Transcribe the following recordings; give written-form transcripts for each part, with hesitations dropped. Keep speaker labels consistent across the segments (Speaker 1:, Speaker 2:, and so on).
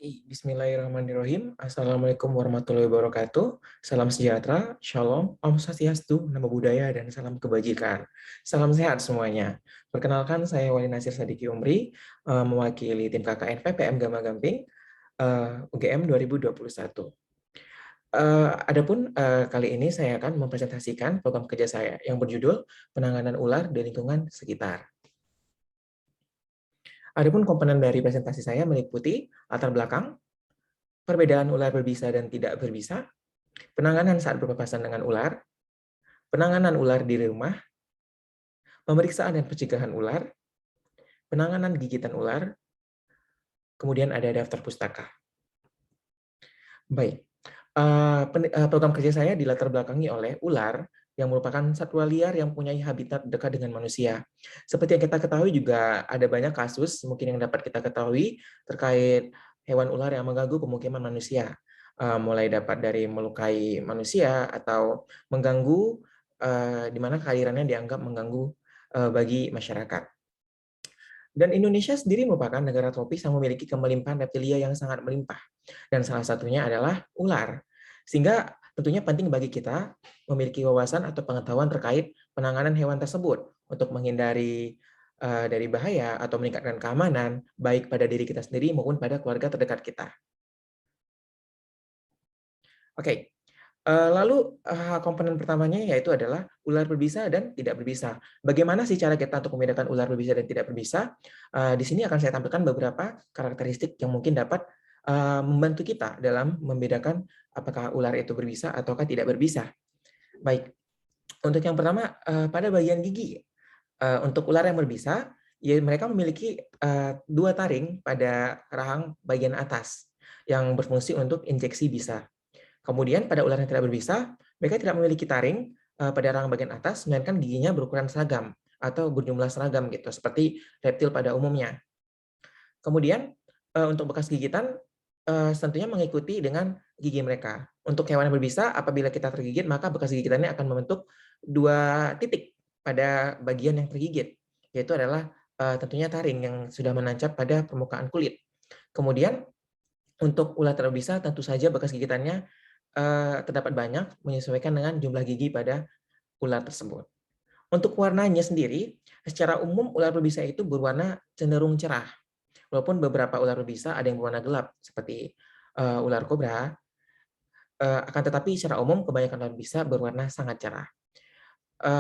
Speaker 1: Bismillahirrahmanirrahim. Assalamualaikum warahmatullahi wabarakatuh. Salam sejahtera, shalom, om swastiastu, namo buddhaya, dan salam kebajikan. Salam sehat semuanya. Perkenalkan, saya Wali Nasir Sadiki Umri, mewakili tim KKN PPM Gama Gamping, UGM 2021. Adapun kali ini saya akan mempresentasikan program kerja saya yang berjudul Penanganan Ular di Lingkungan Sekitar. Adapun komponen dari presentasi saya meliputi latar belakang, perbedaan ular berbisa dan tidak berbisa, penanganan saat berpapasan dengan ular, penanganan ular di rumah, pemeriksaan dan pencegahan ular, penanganan gigitan ular, kemudian ada daftar pustaka. Baik, program kerja saya dilatar belakangi oleh ular yang merupakan satwa liar yang mempunyai habitat dekat dengan manusia. Seperti yang kita ketahui juga ada banyak kasus mungkin yang dapat kita ketahui terkait hewan ular yang mengganggu pemukiman manusia. Mulai dapat dari melukai manusia atau mengganggu di mana kehadirannya dianggap mengganggu bagi masyarakat. Dan Indonesia sendiri merupakan negara tropis yang memiliki kemelimpahan reptilia yang sangat melimpah. Dan salah satunya adalah ular. Sehingga tentunya penting bagi kita memiliki wawasan atau pengetahuan terkait penanganan hewan tersebut untuk menghindari dari bahaya atau meningkatkan keamanan baik pada diri kita sendiri maupun pada keluarga terdekat kita. Oke, lalu komponen pertamanya yaitu adalah ular berbisa dan tidak berbisa. Bagaimana sih cara kita untuk membedakan ular berbisa dan tidak berbisa? Di sini akan saya tampilkan beberapa karakteristik yang mungkin dapat membantu kita dalam membedakan apakah ular itu berbisa ataukah tidak berbisa. Baik, untuk yang pertama pada bagian gigi. Untuk ular yang berbisa, ya mereka memiliki dua taring pada rahang bagian atas yang berfungsi untuk injeksi bisa. Kemudian pada ular yang tidak berbisa, mereka tidak memiliki taring pada rahang bagian atas, melainkan giginya berukuran seragam atau berjumlah seragam gitu, seperti reptil pada umumnya. Kemudian untuk bekas gigitan tentunya mengikuti dengan gigi mereka. Untuk hewan yang berbisa, apabila kita tergigit, maka bekas gigitannya akan membentuk dua titik pada bagian yang tergigit, yaitu adalah tentunya taring yang sudah menancap pada permukaan kulit. Kemudian untuk ular tidak berbisa, tentu saja bekas gigitannya terdapat banyak menyesuaikan dengan jumlah gigi pada ular tersebut. Untuk warnanya sendiri, secara umum ular berbisa itu berwarna cenderung cerah. Walaupun beberapa ular berbisa ada yang berwarna gelap seperti ular kobra, akan tetapi secara umum kebanyakan ular berbisa berwarna sangat cerah.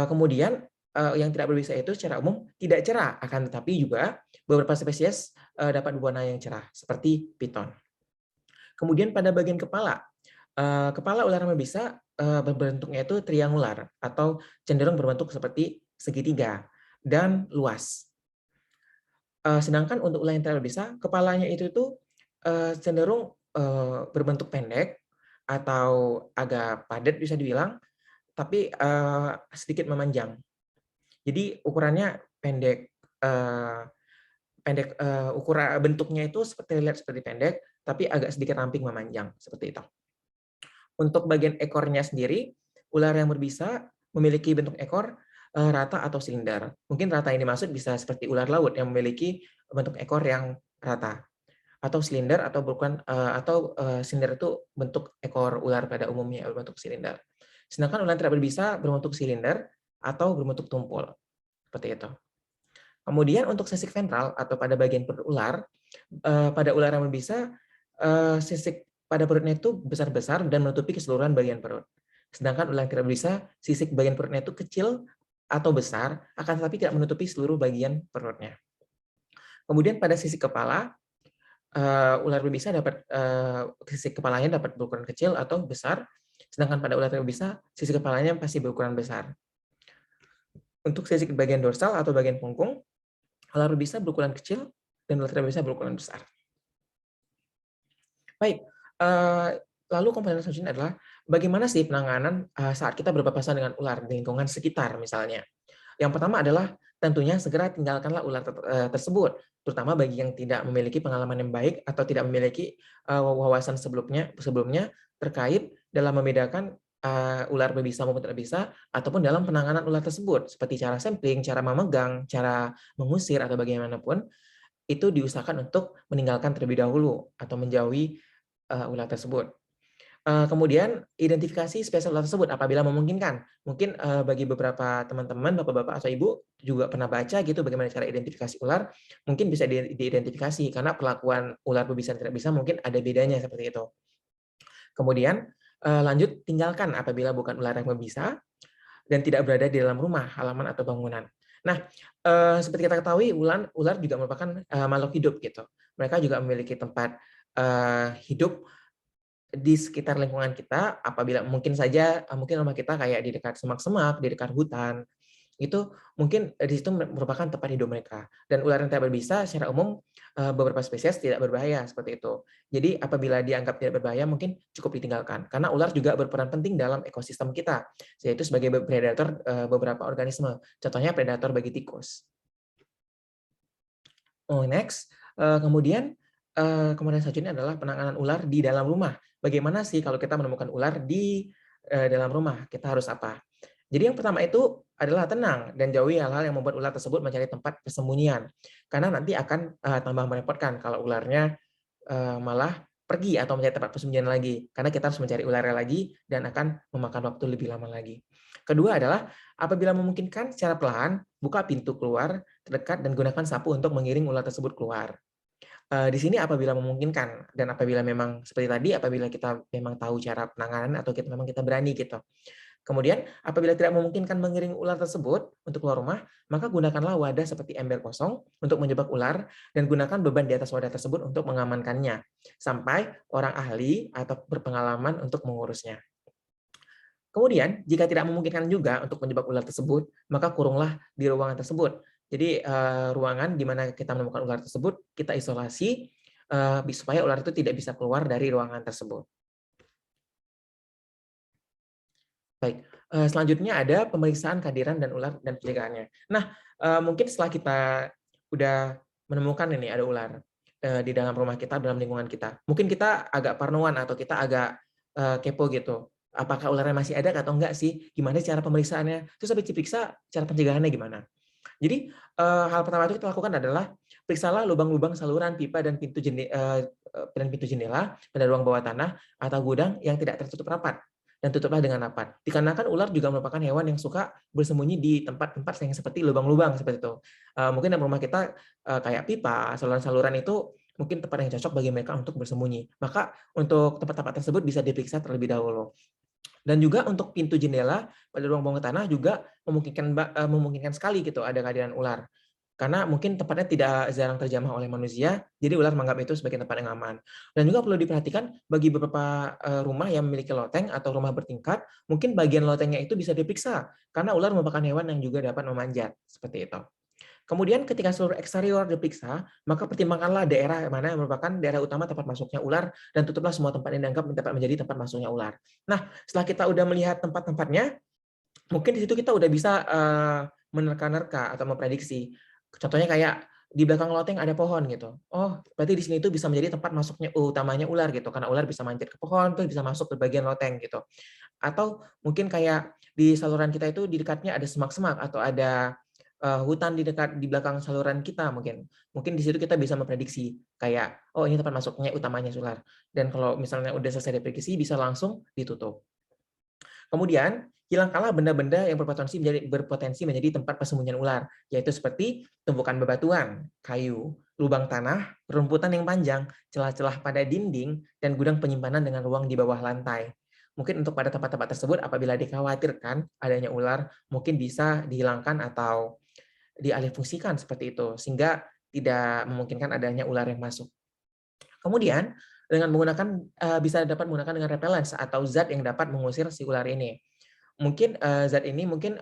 Speaker 1: Kemudian yang tidak berbisa itu secara umum tidak cerah, akan tetapi juga beberapa spesies dapat berwarna yang cerah seperti piton. Kemudian pada bagian kepala, kepala ular yang berbisa berbentuknya itu triangular atau cenderung berbentuk seperti segitiga dan luas. Sedangkan untuk ular yang tidak berbisa, kepalanya itu cenderung berbentuk pendek atau agak padat bisa dibilang, tapi sedikit memanjang. Jadi ukurannya pendek, ukuran bentuknya itu terlihat seperti pendek, tapi agak sedikit ramping memanjang seperti itu. Untuk bagian ekornya sendiri, ular yang berbisa memiliki bentuk ekor rata atau silinder. Mungkin rata ini dimaksud bisa seperti ular laut yang memiliki bentuk ekor yang rata, atau silinder atau bukan silinder itu bentuk ekor ular pada umumnya berbentuk silinder. Sedangkan ular yang tidak berbisa berbentuk silinder atau berbentuk tumpul seperti itu. Kemudian untuk sisik ventral atau pada bagian perut ular, pada ular yang berbisa sisik pada perutnya itu besar-besar dan menutupi keseluruhan bagian perut. Sedangkan ular yang tidak berbisa, sisik bagian perutnya itu kecil atau besar, akan tetapi tidak menutupi seluruh bagian perutnya. Kemudian pada sisi kepala, ular berbisa dapat sisi kepalanya dapat berukuran kecil atau besar, sedangkan pada ular tidak berbisa, sisi kepalanya pasti berukuran besar. Untuk sisi bagian dorsal atau bagian punggung, ular berbisa berukuran kecil dan ular tidak berbisa berukuran besar. Baik, lalu komponen selanjutnya adalah bagaimana sih penanganan saat kita berpapasan dengan ular di lingkungan sekitar misalnya. Yang pertama adalah tentunya segera tinggalkanlah ular tersebut, terutama bagi yang tidak memiliki pengalaman yang baik atau tidak memiliki wawasan sebelumnya terkait dalam membedakan ular berbisa maupun tidak bisa, ataupun dalam penanganan ular tersebut, seperti cara sampling, cara memegang, cara mengusir, atau bagaimanapun. itu diusahakan untuk meninggalkan terlebih dahulu atau menjauhi ular tersebut. Kemudian identifikasi spesies ular tersebut apabila memungkinkan. Mungkin bagi beberapa teman-teman, bapak-bapak atau ibu juga pernah baca gitu bagaimana cara identifikasi ular, mungkin bisa diidentifikasi karena perlakuan ular berbisa dan tidak bisa mungkin ada bedanya seperti itu. Kemudian lanjut tinggalkan apabila bukan ular yang berbisa dan tidak berada di dalam rumah, halaman atau bangunan. Nah, seperti kita ketahui ular juga merupakan makhluk hidup gitu. Mereka juga memiliki tempat hidup di sekitar lingkungan kita, apabila mungkin saja mungkin rumah kita kayak di dekat semak-semak, di dekat hutan, itu mungkin di situ merupakan tempat hidup mereka. Dan ular yang tidak berbisa secara umum beberapa spesies tidak berbahaya seperti itu. Jadi apabila dianggap tidak berbahaya mungkin cukup ditinggalkan. Karena ular juga berperan penting dalam ekosistem kita, yaitu sebagai predator beberapa organisme. Contohnya predator bagi tikus. Oh, next. Kemudian selanjutnya adalah penanganan ular di dalam rumah. Bagaimana sih kalau kita menemukan ular di dalam rumah? Kita harus apa? Jadi yang pertama itu adalah tenang dan jauhi hal-hal yang membuat ular tersebut mencari tempat persembunyian. Karena nanti akan tambah merepotkan kalau ularnya malah pergi atau mencari tempat persembunyian lagi. Karena kita harus mencari ularnya lagi dan akan memakan waktu lebih lama lagi. Kedua adalah apabila memungkinkan secara perlahan buka pintu keluar terdekat dan gunakan sapu untuk mengiring ular tersebut keluar. Di sini apabila memungkinkan dan apabila memang seperti tadi, apabila kita memang tahu cara penanganan atau memang kita berani gitu. Kemudian apabila tidak memungkinkan mengiring ular tersebut untuk keluar rumah, maka gunakanlah wadah seperti ember kosong untuk menjebak ular dan gunakan beban di atas wadah tersebut untuk mengamankannya sampai orang ahli atau berpengalaman untuk mengurusnya. Kemudian, jika tidak memungkinkan juga untuk menjebak ular tersebut, maka kurunglah di ruangan tersebut. Jadi, ruangan di mana kita menemukan ular tersebut, kita isolasi supaya ular itu tidak bisa keluar dari ruangan tersebut. Baik, selanjutnya ada pemeriksaan kehadiran dan ular dan pencegahannya. Nah, mungkin setelah kita udah menemukan ini ada ular di dalam rumah kita, dalam lingkungan kita, mungkin kita agak parnoan atau kita agak kepo gitu. Apakah ularnya masih ada atau enggak sih? Gimana cara pemeriksaannya? Terus habis diperiksa, cara pencegahannya gimana? Jadi hal pertama itu kita lakukan adalah periksalah lubang-lubang saluran pipa dan pintu jendela pada ruang bawah tanah atau gudang yang tidak tertutup rapat dan tutuplah dengan rapat. Dikarenakan ular juga merupakan hewan yang suka bersembunyi di tempat-tempat yang seperti lubang-lubang seperti itu. Mungkin dalam rumah kita kayak pipa, saluran-saluran itu mungkin tempat yang cocok bagi mereka untuk bersembunyi. Maka untuk tempat-tempat tersebut bisa diperiksa terlebih dahulu. Dan juga untuk pintu jendela pada ruang bawah tanah juga memungkinkan sekali gitu ada kehadiran ular. Karena mungkin tempatnya tidak jarang terjamah oleh manusia, jadi ular menganggap itu sebagai tempat yang aman. Dan juga perlu diperhatikan bagi beberapa rumah yang memiliki loteng atau rumah bertingkat, mungkin bagian lotengnya itu bisa diperiksa karena ular merupakan hewan yang juga dapat memanjat, seperti itu. Kemudian ketika seluruh eksterior diperiksa, maka pertimbangkanlah daerah mana yang merupakan daerah utama tempat masuknya ular dan tutuplah semua tempat yang dianggap dapat menjadi tempat masuknya ular. Nah, setelah kita udah melihat tempat-tempatnya, mungkin di situ kita udah bisa menerka-nerka atau memprediksi. Contohnya kayak di belakang loteng ada pohon gitu. Oh, berarti di sini itu bisa menjadi tempat masuknya utamanya ular gitu, karena ular bisa manjat ke pohon terus bisa masuk ke bagian loteng gitu. Atau mungkin kayak di saluran kita itu di dekatnya ada semak-semak atau ada hutan di belakang saluran kita mungkin. Mungkin di situ kita bisa memprediksi kayak oh ini tempat masuknya utamanya ular. Dan kalau misalnya udah selesai diprediksi bisa langsung ditutup. Kemudian, hilangkanlah benda-benda yang berpotensi menjadi tempat persembunyian ular, yaitu seperti tumpukan bebatuan, kayu, lubang tanah, rumputan yang panjang, celah-celah pada dinding, dan gudang penyimpanan dengan ruang di bawah lantai. Mungkin untuk pada tempat-tempat tersebut, apabila dikhawatirkan adanya ular, mungkin bisa dihilangkan atau dialihfungsikan seperti itu, sehingga tidak memungkinkan adanya ular yang masuk. Kemudian, dengan menggunakan bisa dapat menggunakan dengan repellents atau zat yang dapat mengusir si ular ini. Mungkin zat ini mungkin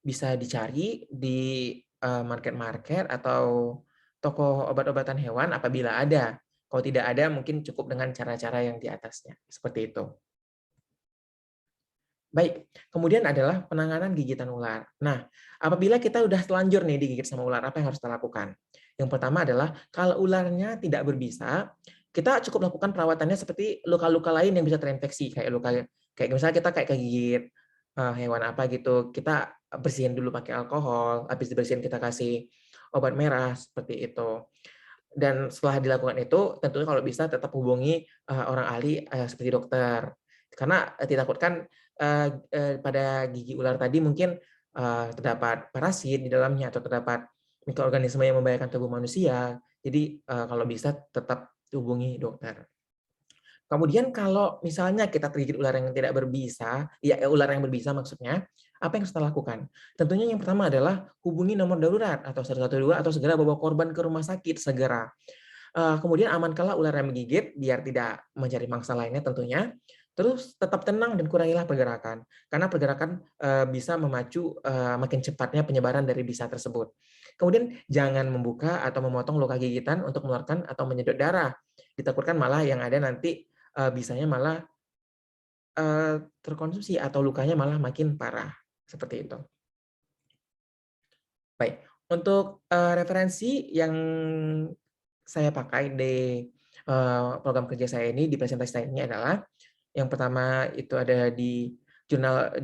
Speaker 1: bisa dicari di market-market atau toko obat-obatan hewan apabila ada. Kalau tidak ada, mungkin cukup dengan cara-cara yang di atasnya. Seperti itu. Baik, kemudian adalah penanganan gigitan ular. Nah, apabila kita udah telanjur nih digigit sama ular, apa yang harus kita lakukan? Yang pertama adalah kalau ularnya tidak berbisa, kita cukup lakukan perawatannya seperti luka-luka lain yang bisa terinfeksi, kayak misalnya kita kayak kegigit hewan apa gitu, kita bersihin dulu pakai alkohol, habis dibersihin kita kasih obat merah, seperti itu. Dan setelah dilakukan itu, tentunya kalau bisa tetap hubungi orang ahli seperti dokter. Karena ditakutkan pada gigi ular tadi mungkin terdapat parasit di dalamnya atau terdapat mikroorganisme yang membahayakan tubuh manusia. Jadi kalau bisa tetap hubungi dokter. Kemudian kalau misalnya kita tergigit ular yang tidak berbisa, ya ular yang berbisa maksudnya, apa yang harus kita lakukan? Tentunya yang pertama adalah hubungi nomor darurat atau 112 atau segera bawa korban ke rumah sakit segera. Kemudian amankanlah ular yang menggigit biar tidak mencari mangsa lainnya tentunya. Terus tetap tenang dan kurangilah pergerakan, karena pergerakan bisa memacu makin cepatnya penyebaran dari bisa tersebut. Kemudian jangan membuka atau memotong luka gigitan untuk mengeluarkan atau menyedot darah. Ditakutkan malah yang ada nanti bisanya malah terkonsumsi atau lukanya malah makin parah, seperti itu. Baik, untuk referensi yang saya pakai di program kerja saya ini, di presentasi saya ini adalah yang pertama itu ada di jurnal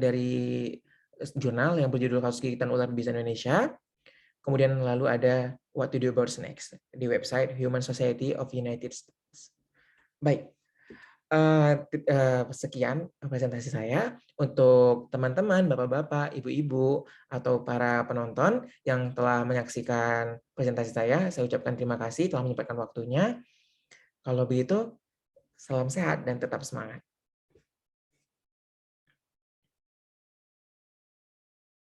Speaker 1: yang berjudul Kasus Gigitan Ular Berbisa Indonesia. Kemudian lalu ada What to Do About Snakes di website Human Society of United States. Baik, sekian presentasi saya. Untuk teman-teman, bapak-bapak, ibu-ibu, atau para penonton yang telah menyaksikan presentasi saya ucapkan terima kasih telah menyempatkan waktunya. Kalau begitu, salam sehat dan tetap semangat.